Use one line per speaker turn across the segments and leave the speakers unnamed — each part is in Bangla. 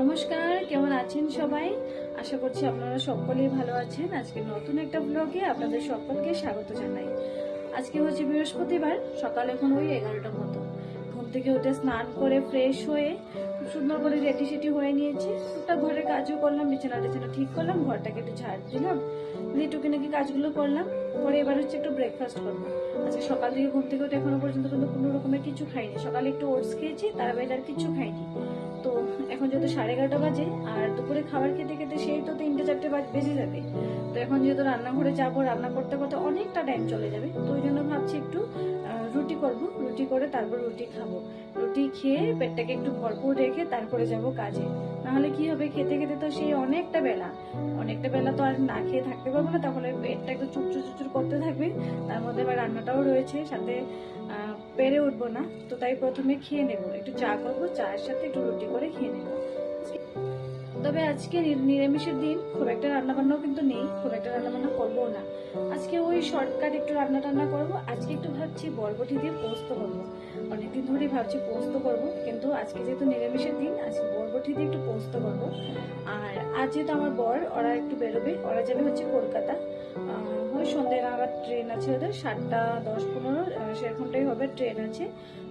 নমস্কার, কেমন আছেন সবাই? আশা করছি আপনারা সকলেই ভালো আছেন। আজকে নতুন একটা ব্লগে আপনাদের সকলকে স্বাগত জানাই। আজকে হচ্ছে বৃহস্পতিবার, সকাল এখন ওই 11টার মতো। ঘুম থেকে উঠে স্নান করে ফ্রেশ হয়ে খুব সুন্দর করে রেডি সেটি হয়ে নিয়েছি। টুকটাক ঘরের কাজও করলাম, বিছানা টিছানা ঠিক করলাম, ঘরটাকে একটু ঝাড় দিলাম, দিয়ে টুকিনাকি কাজগুলো করলাম। পরে এবার হচ্ছে একটু ব্রেকফাস্ট করবো। আজকে সকাল থেকে ঘুম থেকে উঠে এখনো পর্যন্ত কিন্তু কোনো রকমের কিছু খাইনি। সকালে একটু ওটস খেয়েছি, তার বাইরে আর কিছু খাইনি। তো এখন যেহেতু 11:30 বাজে, আর দুপুরে খাবার খেতে খেতে সেই তো 3-4 বেজে যাবে। তো এখন যেহেতু রান্নাঘরে যাবো, রান্না করতে করতে অনেকটা টাইম চলে যাবে। তো ওই জন্য ভাবছি একটু রুটি করবো, রুটি করে তারপর রুটি খাবো। রুটি খেয়ে পেটটাকে একটু ভরপুর রেখে তারপরে যাব কাজে। নাহলে কি হবে, খেতে খেতে তো সেই অনেকটা বেলা তো আর না খেয়ে থাকতে পারবো না। তাহলে পেটটা একটু চুচুর চুচুর করতে থাকবে। তার মধ্যে আবার রান্নাটাও রয়েছে, সাথে পেরে উঠবো না। তো তাই প্রথমে খেয়ে নেবো, একটু চা করবো, চায়ের সাথে একটু রুটি করে খেয়ে নেবো। তবে আজকে নিরামিষের দিন, খুব একটা রান্নাবান্নাও কিন্তু নেই, খুব একটা রান্নাবান্না করবো না। আজকে ওই শর্টকাট একটু রান্না করবো। আজকে একটু ভাবছি বরবটি দিয়ে পোস্ত করবো। অনেকদিন ধরেই ভাবছি পোস্ত করবো, কিন্তু আজকে যেহেতু নিরামিষের দিন, আজকে বরবটি দিয়ে একটু পোস্ত করবো। আর আজ যেহেতু আমার বর, ওরা একটু বেরোবে, ওরা যাবে হচ্ছে কলকাতা। ওই সন্ধ্যে নাগাদ ট্রেন আছে ওদের, 7:10-15 সেরকমটাই হবে ট্রেন আছে।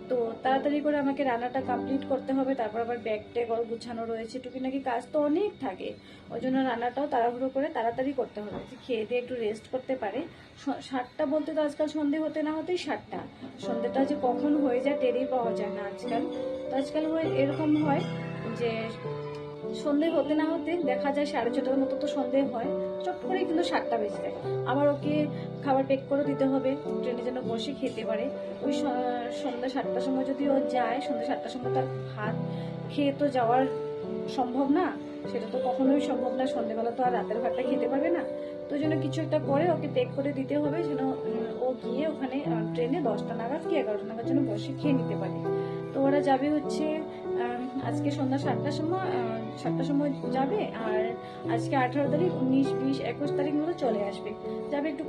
তো তাড়াতাড়ি করে আমাকে রান্নাটা কমপ্লিট করতে হবে। তারপর আবার ব্যাগ ট্যাগ গুছানো রয়েছে, টুকিনাকি কাজ তো অনেক থাকে। ওই জন্য রান্নাটাও তাড়াহুড়ো করে তাড়াতাড়ি করতে হবে, খেয়ে দিয়ে একটু রেস্ট করতে পারে। 7টা বলতে তো আজকাল সন্ধে হতে না হতেই 7টা। সন্ধেটা যে কখন হয়ে যায় টেরই পাওয়া যায় না আজকাল। তো আজকাল এরকম হয় যে সন্ধে হতে না হতে দেখা যায় 6:30টার মতো তো সন্ধে হয়, চট করে কিন্তু 7টা বেজে যায়। আবার ওকে খাবার প্যাক করে দিতে হবে, ট্রেনে যেন বসে খেতে পারে। ওই সন্ধ্যা 7টার সময় যদি ও যায়, সন্ধ্যা 7টার সময় তার ভাত খেয়ে তো যাওয়ার সম্ভব না, সেটা তো কখনোই সম্ভব না। সন্ধ্যেবেলা তো আর রাতের ভাতটা খেতে পারবে না। তো ওই জন্য কিছু একটা করে ওকে প্যাক করে দিতে হবে, যেন ও গিয়ে ওখানে ট্রেনে 10টা নাগাদ কি 11টা নাগাদ যেন বসে খেয়ে নিতে পারে। তো ওরা যাবে হচ্ছে আজকে সন্ধ্যা 7টার সময় যাবে। আর আজকে 18 তারিখ, 19, 20, 21 তারিখ মতো চলে আসবে। যাবে, একটু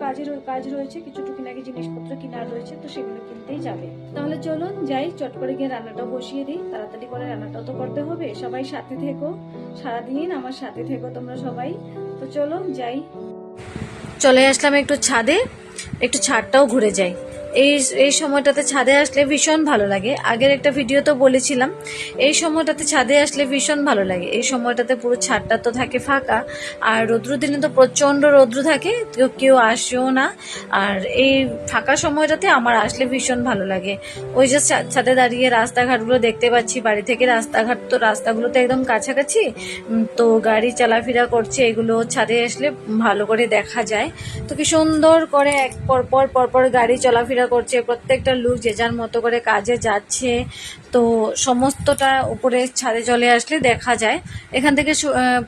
কাজ রয়েছে, কিছু টুকিনাকি জিনিসপত্র কেনার রয়েছে, তো সেগুলো কিনতেই যাবে। তাহলে চলুন যাই, চট করে গিয়ে রান্নাটাও বসিয়ে দিই। তাড়াতাড়ি করে রান্নাটাও তো করতে হবে। সবাই সাথে থেকো, সারাদিন আমার সাথে থেকো তোমরা সবাই। তো চলো যাই। চলে আসলাম একটু ছাদে, একটু ছাদটাও ঘুরে যাই। এই সময়টাতে ছাদে আসলে ভীষণ ভালো লাগে। আগের একটা ভিডিও তো বলেছিলাম, এই সময়টাতে ছাদে আসলে ভীষণ ভালো লাগে। এই সময়টাতে পুরো ছাদটা তো থাকে ফাঁকা, আর রৌদ্র দিনে তো প্রচন্ড রৌদ্র থাকে, কেউ আসেও না। আর এই ফাঁকা সময়টাতে আমার আসলে ভীষণ ভালো লাগে। ওই যে ছাদে দাঁড়িয়ে রাস্তাঘাটগুলো দেখতে পাচ্ছি, বাড়ি থেকে রাস্তাগুলো তো একদম কাছাকাছি। তো গাড়ি চলাফেরা করছে, এগুলো ছাদে আসলে ভালো করে দেখা যায়। তো কি সুন্দর করে এক পরপর গাড়ি চলাফেরা করছে, প্রত্যেকটা লোক যে যার মতো করে কাজে যাচ্ছে। তো সমস্তটা উপরে ছাদে চলে আসলে দেখা যায়, এখান থেকে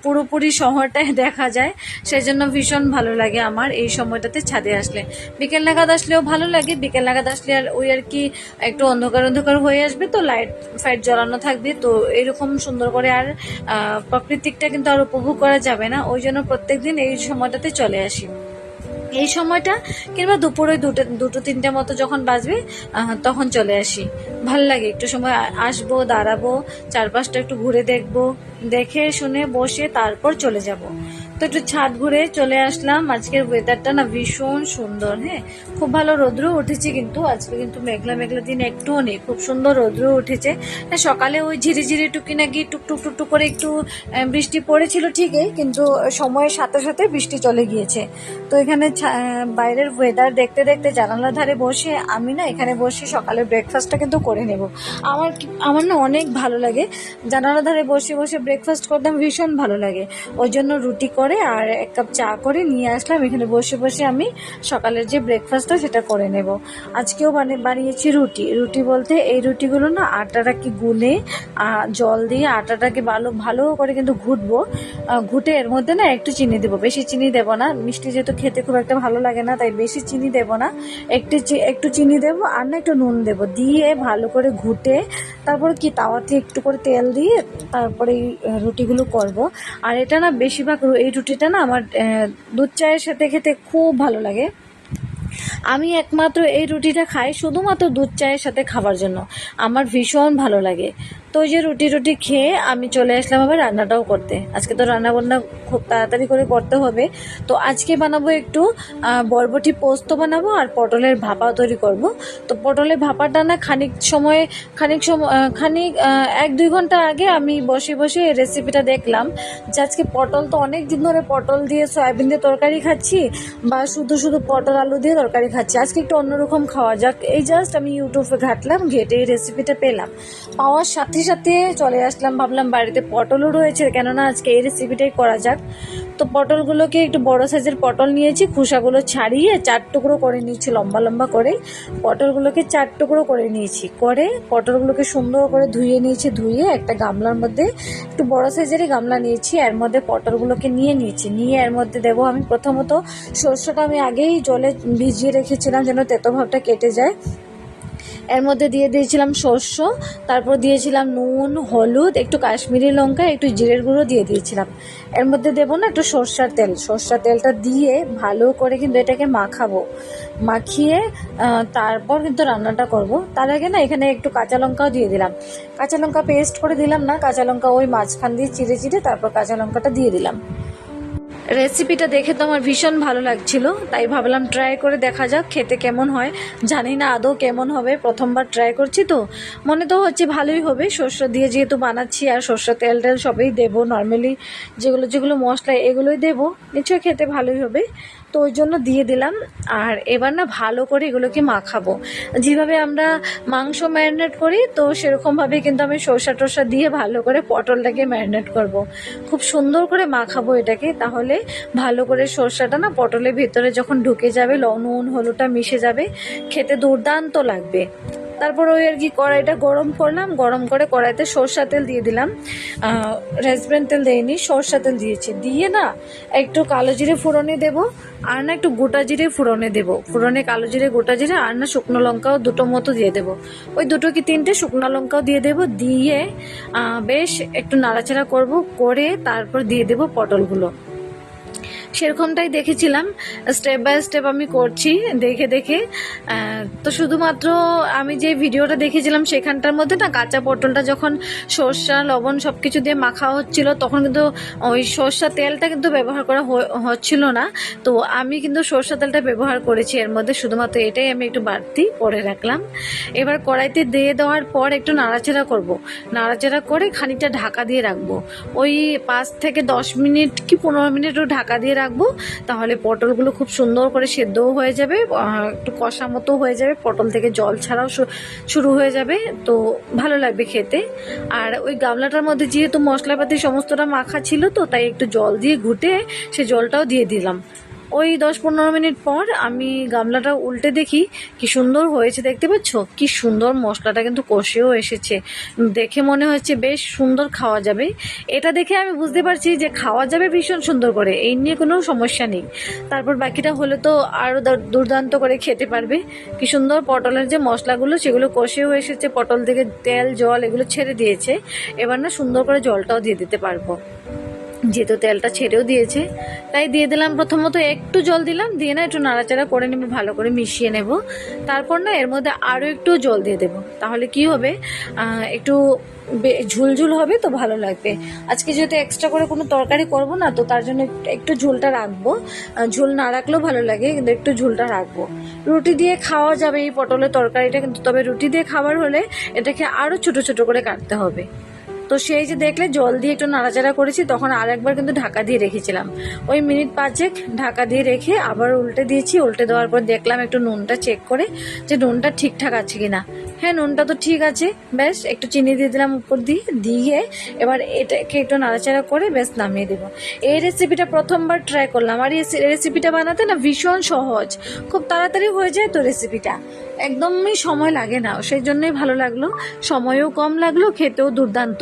পুরোপুরি শহরটাই দেখা যায়। সেই জন্য ভীষণ ভালো লাগে আমার এই সময়টাতে ছাদে আসলে। বিকেল নাগাদ আসলেও ভালো লাগে, বিকেল নাগাদ আসলে আর ওই আর কি একটু অন্ধকার হয়ে আসবে, তো লাইট ফাইট জ্বালানো থাকবে। তো এরকম সুন্দর করে আর প্রাকৃতিকটা কিন্তু আর উপভোগ করা যাবে না। ওই জন্য প্রত্যেকদিন এই সময়টাতে চলে আসি। এই সময়টা কিংবা দুপুরে 2-3টে মতো যখন বাজবে, তখন চলে আসি। ভাল লাগে, একটু সময় আসবো, দাঁড়াবো, চারপাশটা একটু ঘুরে দেখবো, দেখে শুনে বসে তারপর চলে যাব। তো একটু ছাদ ঘুরে চলে আসলাম। আজকের ওয়েদারটা না ভীষণ সুন্দর। হ্যাঁ, খুব ভালো রৌদ্র উঠেছে, কিন্তু আজকে কিন্তু মেঘলা দিন একটুও নেই, খুব সুন্দর রৌদ্র উঠেছে। সকালে ওই ঝিরিঝিরি টুকিনাকি টুকটুক করে একটু বৃষ্টি পড়েছিল ঠিকই, কিন্তু সময়ের সাথে সাথে বৃষ্টি চলে গিয়েছে। তো এখানে বাইরের ওয়েদার দেখতে দেখতে জানালার ধারে বসে আমি না এখানে বসে সকালের ব্রেকফাস্টটা কিন্তু করে নেব। আমার না অনেক ভালো লাগে জানালার ধারে বসে ব্রেকফাস্ট করতে, ভীষণ ভালো লাগে। ওই জন্য রুটি করে আর 1 কাপ চা করে নিয়ে আসলাম। এখানে বসে আমি সকালের যে ব্রেকফাস্টটা সেটা করে নেব। আজকেও বানিয়েছি রুটি বলতে এই রুটিগুলো না আটাটাকে গুলে জল দিয়ে আটাটাকে ভালো করে কিন্তু ঘুটে এর মধ্যে না একটু চিনি দেবো, বেশি চিনি দেবো না। মিষ্টি যেহেতু খেতে খুব একটা ভালো লাগে না, তাই বেশি চিনি দেবো না, একটু চিনি দেবো, আর না একটু নুন দেবো, দিয়ে ভালো করে ঘুটে তারপরে কি তাওয়াতে একটু করে তেল দিয়ে তারপরে এই রুটিগুলো করব। আর এটা না বেশিরভাগ এই রুটিটা না আমার দুধ চায়ের সাথে খেতে খুব ভালো লাগে। আমি একমাত্র এই রুটিটা খাই শুধুমাত্র দুধ চায়ের সাথে খাবার জন্য, আমার ভীষণ ভালো লাগে। তো ওই যে রুটি রুটি খেয়ে আমি চলে আসলাম আবার রান্নাটাও করতে। আজকে তো রান্না বান্না খুব তাড়াতাড়ি করে করতে হবে। তো আজকে বানাবো একটু বরবটি পোস্ত বানাবো আর পটলের ভাপা তৈরি করব। তো পটলের ভাপাটা না খানিক 1-2 ঘন্টা আগে আমি বসে বসে এই রেসিপিটা দেখলাম যে আজকে পটল তো অনেক দিন ধরে পটল দিয়ে সয়াবিন দিয়ে তরকারি খাচ্ছি বা শুধু শুধু পটল আলু দিয়ে তরকারি খাচ্ছি, আজকে একটু অন্যরকম খাওয়া যাক। এই জাস্ট আমি ইউটিউবে ঘাটলাম, ঘেটে এই রেসিপিটা পেলাম। পাওয়ার সাথে সাথে চলে আসলাম, ভাবলাম বাড়িতে পটলও রয়েছে, কেননা আজকে এই রেসিপিটাই করা যাক। তো পটলগুলোকে একটু বড় সাইজের পটল নিয়েছি, খোসাগুলো ছাড়িয়ে 4 টুকরো করে নিয়েছি, লম্বা লম্বা করে পটলগুলোকে 4 টুকরো করে নিয়েছি। করে পটলগুলোকে সুন্দর করে ধুয়ে নিয়েছি, ধুয়ে একটা গামলার মধ্যে, একটু বড় সাইজেরই গামলা নিয়েছি, এর মধ্যে পটলগুলোকে নিয়ে এর মধ্যে দেবো আমি প্রথমত সরষেটা আমি আগেই জলে ভিজিয়ে রেখেছিলাম যেন তেতো ভাবটা কেটে যায়। এর মধ্যে দিয়ে দিয়েছিলাম সর্ষ, তারপর দিয়েছিলাম নুন, হলুদ, একটু কাশ্মীরি লঙ্কা, একটু জিরের গুঁড়ো দিয়ে দিয়েছিলাম। এর মধ্যে দেবো না একটু সর্ষার তেলটা দিয়ে ভালো করে কিন্তু এটাকে মাখাবো। মাখিয়ে তারপর কিন্তু রান্নাটা করব। তার আগে না এখানে একটু কাঁচা লঙ্কাও দিয়ে দিলাম। কাঁচা লঙ্কা পেস্ট করে দিলাম না, কাঁচা লঙ্কা ওই মাঝখান দিয়ে চিড়ে তারপর কাঁচা লঙ্কাটা দিয়ে দিলাম। রেসিপিটা দেখে তো আমার ভীষণ ভালো লাগছিল, তাই ভাবলাম ট্রাই করে দেখা যাক খেতে কেমন হয়। জানি না আদৌ কেমন হবে, প্রথমবার ট্রাই করছি তো মনে তো হচ্ছে ভালোই হবে। সর্ষ দিয়ে যেহেতু বানাচ্ছি আর সর্ষের তেল সবই দেবো, নর্মালি যেগুলো মশলা এগুলোই দেবো, নিশ্চয়ই খেতে ভালোই হবে। তো ওই জন্য দিয়ে দিলাম। আর এবার না ভালো করে এগুলোকে মাখাবো, যেভাবে আমরা মাংস ম্যারিনেট করি তো সেরকমভাবে কিন্তু আমি সর্ষা দিয়ে ভালো করে পটলটাকে ম্যারিনেট করব। খুব সুন্দর করে মাখাবো এটাকে, তাহলে ভালো করে সর্ষাটা না পটলের ভিতরে যখন ঢুকে যাবে, নুন হলুদটা মিশে যাবে, খেতে দুর্দান্ত লাগবে। তারপর ওই আর কি কড়াইটা গরম করলাম, গরম করে কড়াইতে সরষা তেল দিয়ে দিলাম। রেস্টুরেন্ট তেল দেয়নি, সরষা তেল দিয়েছি। দিয়ে না একটু কালো জিরে ফোড়নে দেবো, আর না একটু গোটা জিরে ফোড়নে দেবো। ফোড়নে কালো জিরে, গোটা জিরে, আর না শুকনো লঙ্কাও 2টো মতো দিয়ে দেবো। ওই 2 কি 3টে শুকনো লঙ্কাও দিয়ে দেবো। দিয়ে বেশ একটু নাড়াচাড়া করব, করে তারপর দিয়ে দেবো পটলগুলো। সেরকমটাই দেখেছিলাম, স্টেপ বাই স্টেপ আমি করছি দেখে। তো শুধুমাত্র আমি যে ভিডিওটা দেখেছিলাম সেখানটার মধ্যে না কাঁচা পটলটা যখন সর্ষা লবণ সবকিছু দিয়ে মাখা হচ্ছিল তখন কিন্তু ওই সর্ষা তেলটা কিন্তু ব্যবহার করা হচ্ছিল না। তো আমি কিন্তু সর্ষা তেলটা ব্যবহার করেছি এর মধ্যে, শুধুমাত্র এটাই আমি একটু বাড়তি করে রাখলাম। এবার কড়াইতে দিয়ে দেওয়ার পর একটু নাড়াচাড়া করব, নাড়াচাড়া করে খানিকটা ঢাকা দিয়ে রাখবো। ওই 5 থেকে 10 মিনিট কি 15 মিনিটও ঢাকা দিয়ে রাখবো, তাহলে পটলগুলো খুব সুন্দর করে সেদ্ধও হয়ে যাবে, একটু কষা মতো হয়ে যাবে, পটল থেকে জল ছাড়াও শুরু হয়ে যাবে, তো ভালো লাগবে খেতে। আর ওই গামলাটার মধ্যে যেহেতু মশলাপাতি সমস্তটা মাখা ছিল তো তাই একটু জল দিয়ে ঘুটে সে জলটাও দিয়ে দিলাম। ওই 10-15 মিনিট পর আমি গামলাটা উল্টে দেখি কি সুন্দর হয়েছে, দেখতে পাচ্ছ কি সুন্দর মশলাটা কিন্তু কষেও এসেছে, দেখে মনে হচ্ছে বেশ সুন্দর খাওয়া যাবে। এটা দেখে আমি বুঝতে পারছি যে খাওয়া যাবে ভীষণ সুন্দর করে, এই নিয়ে কোনো সমস্যা নেই। তারপর বাকিটা হলে তো আরও দুর্দান্ত করে খেতে পারবে। কি সুন্দর পটলের যে মশলাগুলো সেগুলো কষেও এসেছে, পটল থেকে তেল জল এগুলো ছেড়ে দিয়েছে। এবার না সুন্দর করে জলটাও দিয়ে দিতে পারবো, যেহেতু তেলটা ছেড়েও দিয়েছে তাই দিয়ে দিলাম। প্রথমত একটু জল দিলাম, দিয়ে না একটু নাড়াচাড়া করে নেব, ভালো করে মিশিয়ে নেব। তারপর না এর মধ্যে আরও একটু জল দিয়ে দেব, তাহলে কি হবে একটু ঝুলঝুল হবে, তো ভালো লাগবে। আজকে যেহেতু এক্সট্রা করে কোনো তরকারি করব না তো তার জন্য একটু ঝোলটা রাখবো। ঝোল না রাখলেও ভালো লাগে, কিন্তু একটু ঝোলটা রাখবো। রুটি দিয়ে খাওয়া যাবে এই পটলের তরকারিটা, কিন্তু তবে রুটি দিয়ে খাবার হলে এটাকে আরও ছোট ছোট করে কাটতে হবে। তো সেই যে দেখলে জল দিয়ে একটু নাড়াচাড়া করেছি, তখন আরেকবার কিন্তু ঢাকা দিয়ে রেখেছিলাম। ওই মিনিট 5 ঢাকা দিয়ে রেখে আবার উল্টে দিয়েছি। উল্টে দেওয়ার পর দেখলাম একটু নুনটা চেক করে যে নুনটা ঠিকঠাক আছে কিনা। হ্যাঁ, নুনটা তো ঠিক আছে। ব্যাস একটু চিনি দিয়ে দিলাম উপর দিয়ে এবার এটাকে একটু নাড়াচাড়া করে ব্যাস নামিয়ে দেবো। এই রেসিপিটা প্রথমবার ট্রাই করলাম, আর এই রেসিপিটা বানাতে না ভীষণ সহজ, খুব তাড়াতাড়ি হয়ে যায় তো রেসিপিটা, একদমই সময় লাগে না, সেই জন্যই ভালো লাগলো, সময়ও কম লাগলো, খেতেও দুর্দান্ত।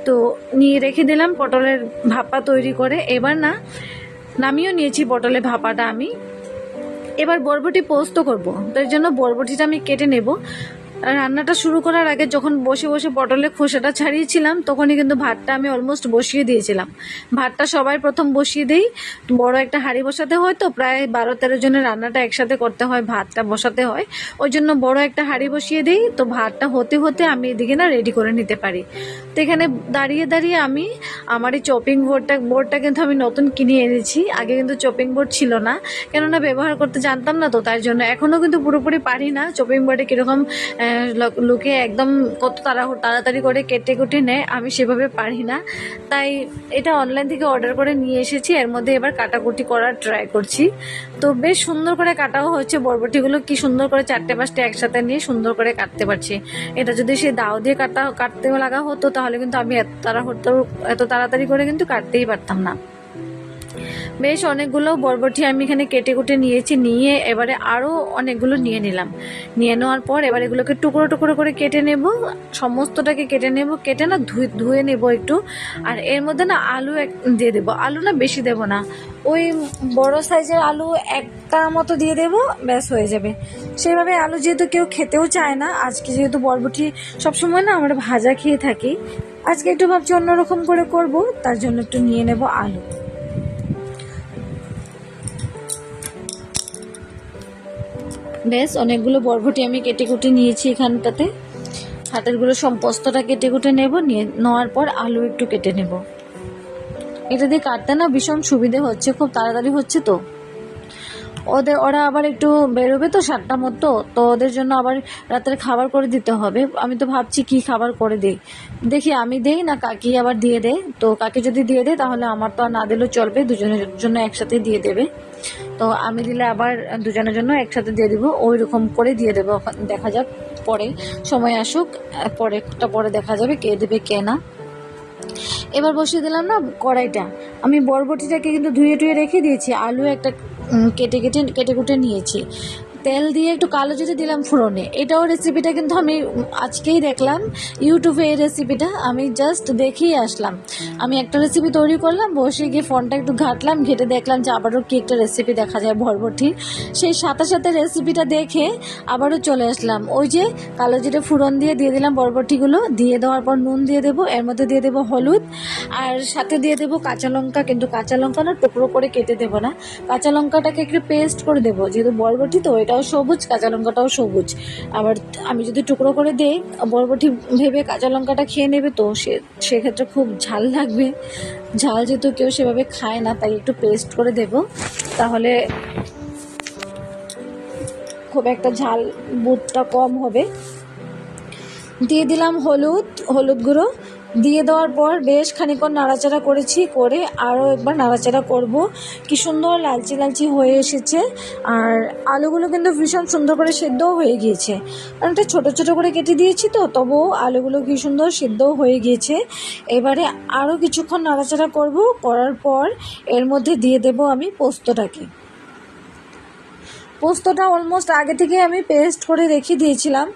তো নিয়ে রেখে দিলাম পটলের ভাপা তৈরি করে। এবার না নামিয়েও নিয়েছি পটলের ভাপাটা আমি। এবার বরবটি পোস্ত করব, তার জন্য বরবটিটা আমি কেটে নেব। রান্নাটা শুরু করার আগে যখন বসে বসে পটলের খোসাটা ছাড়িয়েছিলাম তখনই কিন্তু ভাতটা আমি অলমোস্ট বসিয়ে দিয়েছিলাম। ভাতটা সবাই প্রথম বসিয়ে দিই, বড় একটা হাঁড়ি বসাতে হয়, তো প্রায় 12-13 জনের রান্নাটা একসাথে করতে হয়, ভাতটা বসাতে হয়, ওই জন্য বড় একটা হাঁড়ি বসিয়ে দিই। তো ভাতটা হতে হতে আমি এদিকে না রেডি করে নিতে পারি। তো এখানে দাঁড়িয়ে দাঁড়িয়ে আমি আমার এই চপিং বোর্ডটা কিন্তু আমি নতুন কিনে এনেছি। আগে কিন্তু চপিং বোর্ড ছিল না, কেননা ব্যবহার করতে জানতাম না, তো তার জন্য এখনও কিন্তু পুরোপুরি পারি না। চপিং বোর্ডে কীরকম লোকে একদম কত তাড়াতাড়ি করে কেটে কুটে নেয়, আমি সেভাবে পারি না। তাই এটা অনলাইন থেকে অর্ডার করে নিয়ে এসেছি। এর মধ্যে এবার কাটাকুটি করার ট্রাই করছি। তো বেশ সুন্দর করে কাটাও হচ্ছে, বরবটিগুলো কি সুন্দর করে 4-5টা একসাথে নিয়ে সুন্দর করে কাটতে পারছি। এটা যদি সে দাও দিয়ে কাটতে লাগা হতো তাহলে কিন্তু আমি এত তাড়াতাড়ি করে কিন্তু কাটতেই পারতাম না। বেশ অনেকগুলো বরবটি আমি এখানে কেটে কুটে নিয়েছি, নিয়ে এবারে আরও অনেকগুলো নিয়ে নিলাম। নিয়ে নেওয়ার পর এবার এগুলোকে টুকরো টুকরো করে কেটে নেব, সমস্তটাকে কেটে নেব, কেটে না ধুয়ে নেব একটু। আর এর মধ্যে না আলু দিয়ে দেবো, আলু না বেশি দেব না, ওই বড় সাইজের আলু একটা মতো দিয়ে দেবো, ব্যাস হয়ে যাবে। সেইভাবে আলু যেহেতু কেউ খেতেও চায় না, আজকে যেহেতু বরবটি সবসময় না আমরা ভাজা খেয়ে থাকি, আজকে একটু ভাবছি অন্যরকম করে করব, তার জন্য একটু নিয়ে নেব আলু। বেশ অনেকগুলো বরবটি আমি কেটে কুটে নিয়েছি এখানটাতে। হাতেরগুলো সমস্তটা কেটে কুটে নেব, নিয়ে নেওয়ার পর আলু একটু কেটে নেব। এটা দিয়ে কাটতে না ভীষণ সুবিধে হচ্ছে, খুব তাড়াতাড়ি হচ্ছে। তো ওরা আবার একটু বেরোবে তো 7টার মতো, তো ওদের জন্য আবার রাতের খাবার করে দিতে হবে। আমি তো ভাবছি কি খাবার করে দিই, দেখি আমি দেই না কাকি আবার দিয়ে দেয়। তো কাকি যদি দিয়ে দেয় তাহলে আমার তো আর না দিলেও চলবে, দুজনের জন্য একসাথে দিয়ে দেবে। তো আমি দিলে আবার দুজনের জন্য একসাথে দিয়ে দিব, ওই রকম করে দিয়ে দেবো। দেখা যাক, পরে সময় আসুক, পরে দেখা যাবে কে দেবে কে না। এবার বসিয়ে দিলাম না কড়াইটা। আমি বরবটিটাকে কিন্তু ধুয়ে টুয়ে রেখে দিয়েছি, আলু একটা কেটে কুটে নিয়েছি, তেল দিয়ে একটু কালো জিরে দিলাম ফোড়নে। এটাও রেসিপিটা কিন্তু আমি আজকেই দেখলাম ইউটিউবে, এই রেসিপিটা আমি জাস্ট দেখেই আসলাম। আমি একটা রেসিপি তৈরি করলাম, বসে গিয়ে ফোনটা একটু ঘাটলাম, ঘেটে দেখলাম যে আবারও কি একটা রেসিপি দেখা যায় বরবটির। সেই সাথে সাথে রেসিপিটা দেখে আবারও চলে আসলাম, ওই যে কালো জিরে ফোড়ন দিয়ে দিলাম বরবটিগুলো। দিয়ে দেওয়ার পর নুন দিয়ে দেবো, এর মধ্যে দিয়ে দেবো হলুদ, আর সাথে দিয়ে দেবো কাঁচা লঙ্কা। কিন্তু কাঁচা লঙ্কা না টুকরো করে কেটে দেবো না, কাঁচা লঙ্কাটাকে একটু পেস্ট করে দেবো, যেহেতু বরবটি তো এটাও সবুজ, কাঁচা লঙ্কাটাও সবুজ। আবার আমি যদি টুকরো করে দেই, বরবটি ভেবে কাঁচা লঙ্কাটা খেয়ে নেবে, তো সেক্ষেত্রে খুব ঝাল লাগবে। ঝাল যেহেতু কেউ সেভাবে খায় না, তাই একটু পেস্ট করে দেব, তাহলে খুব একটা ঝাল বুটটা কম হবে। দিয়ে দিলাম হলুদ গুঁড়ো। দিয়ে দেওয়ার পর বেশ খানিকক্ষণ নাড়াচাড়া করেছি, করে আরও একবার নাড়াচাড়া করব। কি সুন্দর লালচে লালচে হয়ে এসেছে, আর আলুগুলো কিন্তু ভীষণ সুন্দর করে সেদ্ধও হয়ে গিয়েছে। অনেকটা ছোটো ছোটো করে কেটে দিয়েছি, তো তবুও আলুগুলো কি সুন্দর সেদ্ধও হয়ে গিয়েছে। এবারে আরও কিছুক্ষণ নাড়াচাড়া করব, করার পর এর মধ্যে দিয়ে দেব আমি পোস্তটা অলমোস্ট আগে থেকে আমি পেস্ট করে রেখে দিয়েছিলাম।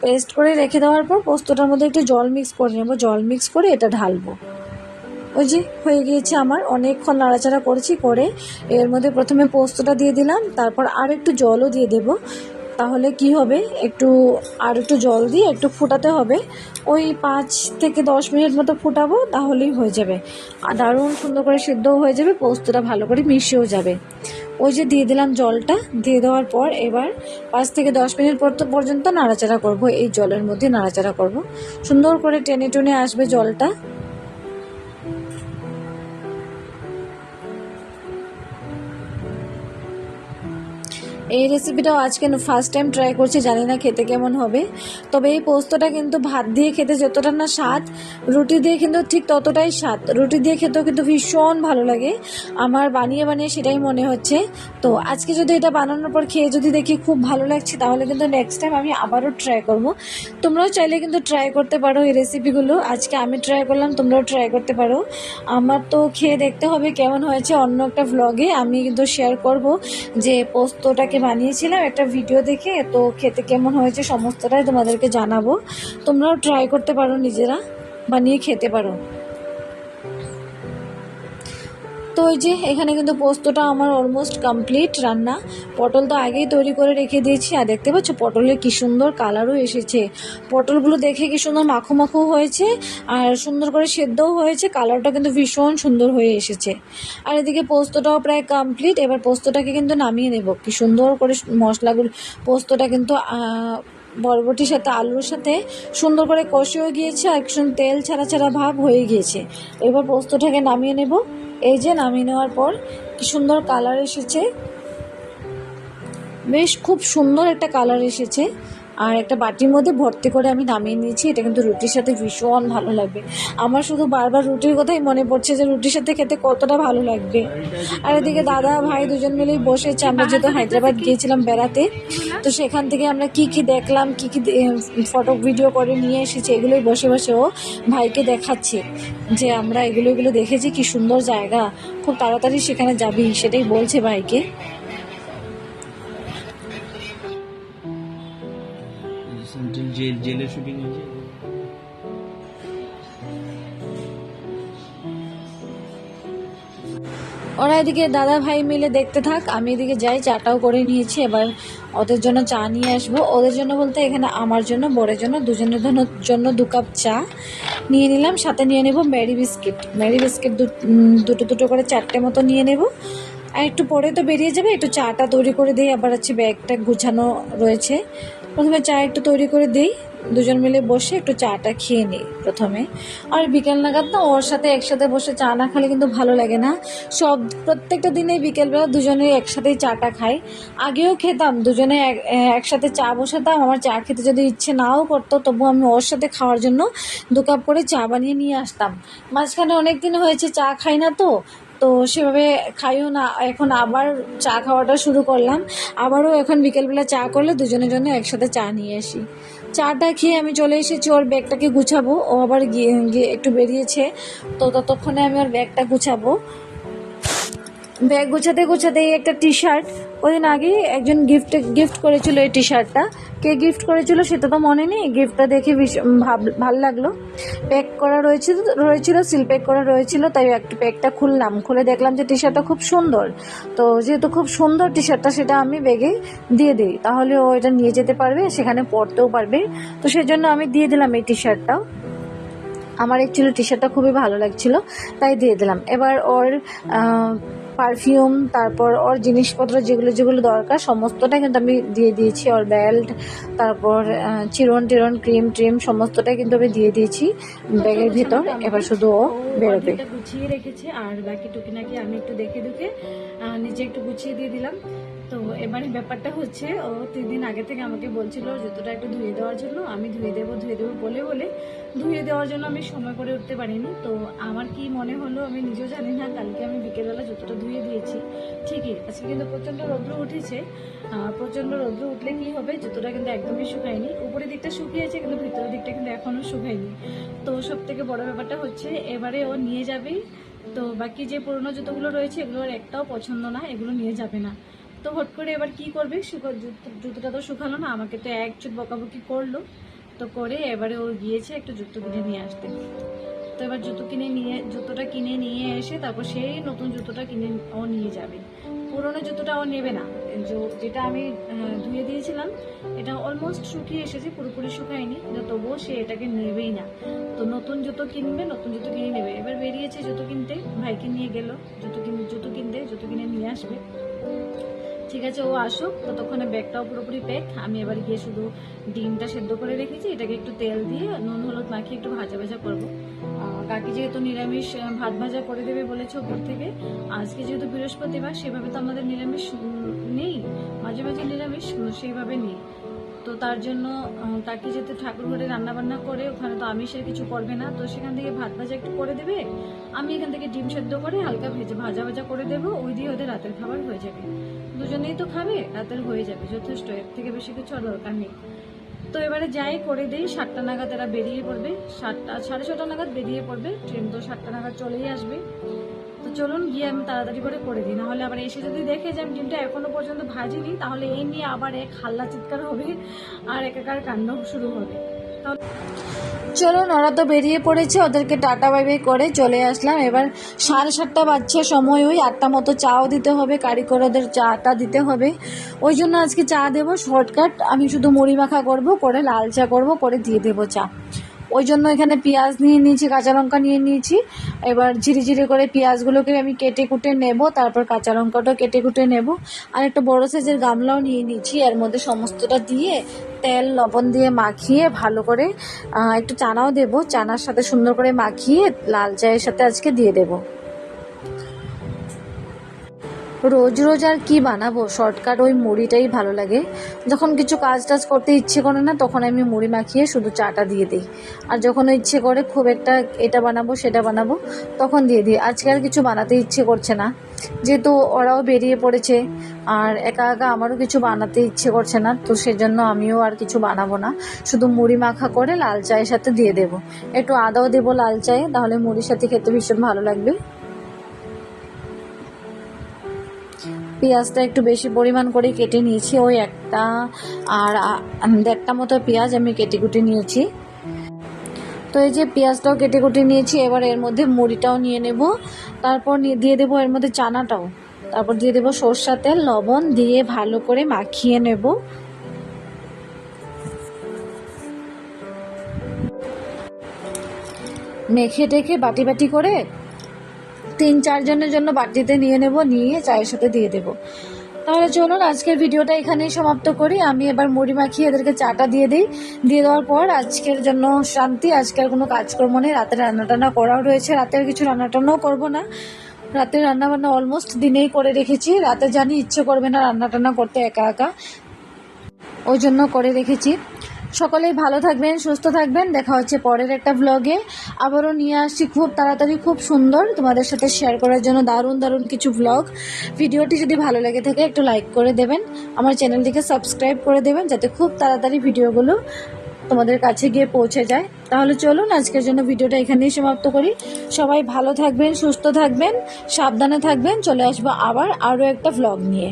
পেস্ট করে রেখে দেওয়ার পর পোস্তটার মধ্যে একটু জল মিক্স করে নেব, জল মিক্স করে এটা ঢালবো। ওই যে হয়ে গিয়েছে আমার, অনেকক্ষণ নাড়াচাড়া করেছি, করে এর মধ্যে প্রথমে পোস্তটা দিয়ে দিলাম, তারপর আর একটু জলও দিয়ে দেব। তাহলে কি হবে, আর একটু জল দিয়ে একটু ফুটাতে হবে, ওই 5 থেকে 10 মিনিট মতো ফুটাবো, তাহলেই হয়ে যাবে। আর দারুণ সুন্দর করে সিদ্ধও হয়ে যাবে, পোস্তটা ভালো করে মিশিয়েও যাবে। ওই যে দিয়ে দিলাম জলটা, দিয়ে দেওয়ার পর এবার 5 থেকে 10 মিনিট পর্যন্ত নাড়াচাড়া করব, এই জলের মধ্যে নাড়াচাড়া করব, সুন্দর করে টেনে টেনে আসবে জলটা। এই রেসিপিটাও আজকে ফার্স্ট টাইম ট্রাই করছি, জানি না খেতে কেমন হবে। তবে এই পোস্তটা কিন্তু ভাত দিয়ে খেতে যতটা না স্বাদ, রুটি দিয়ে কিন্তু ঠিক ততটাই স্বাদ। রুটি দিয়ে খেতেও কিন্তু ভীষণ ভালো লাগে, আমার বানিয়ে সেটাই মনে হচ্ছে। তো আজকে যদি এটা বানানোর পর খেয়ে যদি দেখি খুব ভালো লাগছে, তাহলে কিন্তু নেক্সট টাইম আমি আবারও ট্রাই করব। তোমরাও চাইলে কিন্তু ট্রাই করতে পারো এই রেসিপিগুলো, আজকে আমি ট্রাই করলাম, তোমরাও ট্রাই করতে পারো। আমার তো খেয়ে দেখতে হবে কেমন হয়েছে, অন্য একটা ভ্লগে আমি কিন্তু শেয়ার করব যে পোস্তটাকে বানিয়েছিলাম একটা ভিডিও দেখে, তো খেতে কেমন হয়েছে সমস্তটাই তোমাদেরকে জানাবো। তোমরাও ট্রাই করতে পারো, নিজেরা বানিয়ে খেতে পারো। তো ওই যে এখানে কিন্তু পোস্তটা আমার অলমোস্ট কমপ্লিট রান্না। পটল তো আগেই তৈরি করে রেখে দিয়েছি, আর দেখতে পাচ্ছ পটলের কি সুন্দর কালারও এসেছে। পটলগুলো দেখে কি সুন্দর মাখো মাখো হয়েছে, আর সুন্দর করে সেদ্ধও হয়েছে, কালারটা কিন্তু ভীষণ সুন্দর হয়ে এসেছে। আর এদিকে পোস্তটাও প্রায় কমপ্লিট। এবার পোস্তটাকে কিন্তু নামিয়ে নেব। কি সুন্দর করে মশলাগুলো, পোস্তটা কিন্তু বরবটির সাথে আলুর সাথে সুন্দর করে কষেও গিয়েছে, আর একটু তেল ছাড়া ছাড়া ভাব হয়ে গিয়েছে। এবার পোস্তটাকে নামিয়ে নেব। এই যে নামিয়ে নেওয়ার পর কি সুন্দর কালার এসেছে, বেশ খুব সুন্দর একটা কালার এসেছে। আর একটা বাটির মধ্যে ভর্তি করে আমি নামিয়ে নিয়েছি। এটা কিন্তু রুটির সাথে ভীষণ ভালো লাগবে। আমার শুধু বারবার রুটির কথাই মনে পড়ছে যে রুটির সাথে খেতে কতটা ভালো লাগবে। আর এদিকে দাদা ভাই দুজন মিলেই বসেছে। আমরা যেহেতু হায়দ্রাবাদ গিয়েছিলাম বেড়াতে, তো সেখান থেকে আমরা কি কি দেখলাম, কি কি ফটো ভিডিও করে নিয়ে এসেছি, এগুলোই বসে বসে ও ভাইকে দেখাচ্ছে যে আমরা এগুলো দেখেছি, কি সুন্দর জায়গা, খুব তাড়াতাড়ি সেখানে যাবি, সেটাই বলছে ভাইকে।
জেলের শুটিং হয়েছে।
ওরা এদিকে দাদা ভাই মিলে দেখতে থাক, আমি এদিকে যাই, চাটাও করে নিয়েছি। এবার ওদের জন্য চা নিয়ে আসবো। ওদের জন্য বলতে এখানে আমার জন্য, বরের জন্য, দুজনের জন্য 2 কাপ চা নিয়ে নিলাম। সাথে নিয়ে নেব ম্যারি বিস্কিট দুটো দুটো করে 4টে মতো নিয়ে নেব। আর একটু পরে তো বেরিয়ে যাবে, একটু চাটা তৈরি করে দিই। আবার হচ্ছে ব্যাগটা গুছানো রয়েছে, প্রথমে চা একটু তৈরি করে দিই। দুজন মিলে বসে একটু চাটা খেয়ে নিই প্রথমে। আর বিকেল নাগাদ না ওর সাথে একসাথে বসে চা না খেলে কিন্তু ভালো লাগে না। প্রত্যেকটা দিনে বিকেলবেলা দুজনে একসাথেই চাটা খাই। আগেও খেতাম, দুজনে একসাথে চা বসাতাম। আমার চা খেতে যদি ইচ্ছে নাও করতো, তবু আমি ওর সাথে খাওয়ার জন্য 2 কাপ করে চা বানিয়ে নিয়ে আসতাম। মাঝখানে অনেক দিন হয়েছে চা খাই না, তো সেভাবে খাইও না। এখন আবার চা খাওয়াটা শুরু করলাম। আবারও এখন বিকেলবেলা চা করলে দুজনের জন্য একসাথে চা নিয়ে আসি। চাটা খেয়ে আমি চলে এসেছি ওর ব্যাগটাকে গুছাবো। ও আবার গিয়ে একটু বেরিয়েছে, তো ততক্ষণে আমি ওর ব্যাগটা গুছাবো। ব্যাগ গুছাতে এই একটা টি শার্ট, ওদিন আগেই একজন গিফট করেছিল। এই টি শার্টটা কে গিফট করেছিল সেটা তো মনে নেই। গিফটটা দেখে ভালো লাগলো। প্যাক করা রয়েছিল সিল প্যাক করা রয়েছিল, তাই একটা প্যাকটা খুললাম। খুলে দেখলাম যে টি শার্টটা খুব সুন্দর। তো যেহেতু খুব সুন্দর টি শার্টটা, সেটা আমি ব্যাগে দিয়ে দিই, তাহলে ও এটা নিয়ে যেতে পারবে, সেখানে পরতেও পারবে। তো সেজন্য আমি দিয়ে দিলাম এই টি শার্টটাও। আমার অ্যাকচুয়ালি টি শার্টটা খুবই ভালো লাগছিল, তাই দিয়ে দিলাম। এবার ওর পারফিউম, তারপর ওর জিনিসপত্র যেগুলো দরকার সমস্তটাই কিন্তু আমি দিয়ে দিয়েছি। ওর বেল্ট, তারপর চিরন ক্রিম সমস্তটাই কিন্তু আমি দিয়ে দিয়েছি ব্যাগের ভিতর। এবার শুধু ও বেরোবে। গুছিয়ে রেখেছে, আর বাকি টুকিনাকি আমি একটু দেখে নিজে একটু গুছিয়ে দিয়ে দিলাম। তো এবারে ব্যাপারটা হচ্ছে, ও 3 দিন আগে থেকে আমাকে বলছিল জুতোটা একটু ধুয়ে দেওয়ার জন্য। আমি ধুয়ে দেবো বলে ধুয়ে দেওয়ার জন্য আমি সময় করে উঠতে পারিনি। তো আমার কি মনে হলো আমি নিজেও জানি না, কালকে আমি বিকেলবেলা জুতোটা ধুয়ে দিয়েছি ঠিকই। আজকে কিন্তু প্রচণ্ড রৌদ্র উঠেছে। প্রচণ্ড রৌদ্র উঠলে কি হবে, জুতোটা কিন্তু একদমই শুকায়নি। উপরের দিকটা শুকিয়েছে, কিন্তু ভিতরের দিকটা কিন্তু এখনও শুকায়নি। তো সব থেকে বড় ব্যাপারটা হচ্ছে, এবারে ও নিয়ে যাবে। তো বাকি যে পুরোনো জুতোগুলো রয়েছে, এগুলোর একটাও পছন্দ না, এগুলো নিয়ে যাবে না। তো হট করে এবার কি করবে, জুতোটা তো শুকালো না, আমাকে তো এক চুট বকাবকি করলো। তো করে এবারে ও গিয়েছে একটু জুতো কিনে নিয়ে আসতে। তো এবার জুতোটা কিনে নিয়ে এসে তারপর সেই নতুন জুতোটা কিনে ও নিয়ে যাবে। পুরোনো জুতোটা ও নেবে না। যেটা আমি ধুয়ে দিয়েছিলাম, এটা অলমোস্ট শুকিয়ে এসেছে, পুরোপুরি শুকায়নি, কিন্তু তবুও সে এটাকে নেবেই না। তো নতুন জুতো কিনে নেবে। এবার বেরিয়েছে জুতো কিনতে, ভাইকে নিয়ে গেল জুতো কিনে নিয়ে আসবে। ঠিক আছে, ও আসুক, ততক্ষণে ব্যাগটাও পুরোপুরি প্যাক। আমি এবার গিয়ে শুধু ডিমটা সেদ্ধ করে রেখেছি, এটাকে একটু তেল দিয়ে নুন হলুদ মাখিয়ে একটু ভাজা করবো। কাকি যেহেতু নিরামিষ ভাত ভাজা করে দেবে বলেছে ওপর থেকে। আজকে যেহেতু বৃহস্পতিবার, সেভাবে তো আমাদের নিরামিষ নেই, মাঝে মাঝে নিরামিষ সেইভাবে নেই। তো তার জন্য কাকি যেহেতু ঠাকুর ঘরে রান্নাবান্না করে, ওখানে তো আমিষের কিছু করবে না, তো সেখান থেকে ভাত ভাজা একটু করে দেবে। আমি এখান থেকে ডিম সেদ্ধ করে হালকা ভাজা করে দেবো। ওই দিয়ে ওদের রাতের খাবার হয়ে যাবে। দুজনেই তো খাবে, রাতের হয়ে যাবে যথেষ্ট, এর থেকে বেশি কিছু আর দরকার নেই। তো এবারে যাই করে দিই। 7টা নাগাদ এরা বেরিয়ে পড়বে, 6:30 নাগাদ বেরিয়ে পড়বে। ট্রেন তো 7টা নাগাদ চলেই আসবে। তো চলুন গিয়ে আমি তাড়াতাড়ি করে দিই, নাহলে আবার এসে যদি দেখে যে আমি ডিমটা এখনো পর্যন্ত ভাজিনি, তাহলে এই নিয়ে আবার এক হাল্লা চিৎকার হবে আর একাকার কাণ্ড শুরু হবে। চলুন, ওরা তো বেরিয়ে পড়েছে, ওদেরকে টাটা বাই বাই করে চলে আসলাম। এবার 7:30 বাজছে, সময় ওই 8টা মতো চাও দিতে হবে, কারিগর ওদের চাটা দিতে হবে। ওই জন্য আজকে চা দেবো শর্টকাট, আমি শুধু মুড়ি মাখা করব, করে লাল চা করব, করে দিয়ে দেবো চা। ওই জন্য এখানে পেঁয়াজ নিয়ে নিয়েছি, কাঁচা লঙ্কা নিয়ে নিয়েছি। এবার ঝিরি করে পেঁয়াজগুলোকে আমি কেটে কুটে নেব, তারপর কাঁচা লঙ্কাটাও কেটে কুটে নেব। আর একটা বড় সাইজের গামলাও নিয়ে নিয়েছি, এর মধ্যে সমস্তটা দিয়ে তেল লবণ দিয়ে মাখিয়ে ভালো করে একটু চানাও দেব, চানার সাথে সুন্দর করে মাখিয়ে লাল চায়ের সাথে আজকে দিয়ে দেবো। রোজ রোজ আর কি বানাবো, শর্টকাট ওই মুড়িটাই ভালো লাগে। যখন কিছু কাজ টাজ করতে ইচ্ছে করে না, তখন আমি মুড়ি মাখিয়ে শুধু চাটা দিয়ে দিই। আর যখন ইচ্ছে করে খুব একটা এটা বানাবো সেটা বানাবো, তখন দিয়ে দিই। আজকে আর কিছু বানাতে ইচ্ছে করছে না, যেহেতু ওরাও বেরিয়ে পড়েছে, আর একা একা আমারও কিছু বানাতে ইচ্ছে করছে না, তো সেজন্য আমিও আর কিছু বানাবো না। শুধু মুড়ি মাখা করে লাল চায়ের সাথে দিয়ে দেবো, একটু আদাও দেবো লাল চায়ে, তাহলে মুড়ির সাথে খেতে ভীষণ ভালো লাগবে। পেঁয়াজটা একটু বেশি পরিমাণ করে কেটে নিয়েছি, ওই একটা আর 1.5টা মতো পেঁয়াজ আমি কেটে কুটে নিয়েছি। তো এই যে পেঁয়াজটাও কেটে কুটে নিয়েছি, এবার এর মধ্যে মুড়িটাও নিয়ে নেব, তারপর দিয়ে দেবো এর মধ্যে চানাটাও, তারপর দিয়ে দেবো সরষের তেল, লবণ দিয়ে ভালো করে মাখিয়ে নেব। মেখে টেখে বাটি বাটি করে 3-4 জনের জন্য বাটিতে নিয়ে নেব, নিয়ে চায়ের সাথে দিয়ে দেবো। তাহলে চলুন আজকের ভিডিওটা এখানেই সমাপ্ত করি। আমি এবার মুড়ি মাখিয়ে এদেরকে চাটা দিয়ে দিই। দিয়ে দেওয়ার পর আজকের জন্য শান্তি, আজকের কোনো কাজকর্ম নেই, রাতে রান্নাটান্না করাও রয়েছে, রাতের কিছু রান্নাটান্নাও করবো না। রাতের রান্নাবান্না অলমোস্ট দিনেই করে রেখেছি, রাতে জানি ইচ্ছে করবে না রান্নাটান্না করতে একা একা, ওই জন্য করে রেখেছি। সকলেই ভালো থাকবেন, সুস্থ থাকবেন, দেখা হচ্ছে পরের একটা ব্লগে। আবারও নিয়ে আসছি খুব তাড়াতাড়ি, খুব সুন্দর তোমাদের সাথে শেয়ার করার জন্য দারুণ কিছু ব্লগ। ভিডিওটি যদি ভালো লেগে থাকে একটু লাইক করে দেবেন, আমার চ্যানেলটিকে সাবস্ক্রাইব করে দেবেন, যাতে খুব তাড়াতাড়ি ভিডিওগুলো তোমাদের কাছে গিয়ে পৌঁছে যায়। তাহলে চলুন আজকের জন্য ভিডিওটা এখানেই সমাপ্ত করি। সবাই ভালো থাকবেন, সুস্থ থাকবেন, সাবধানে থাকবেন। চলে আসবো আবার আরও একটা ব্লগ নিয়ে।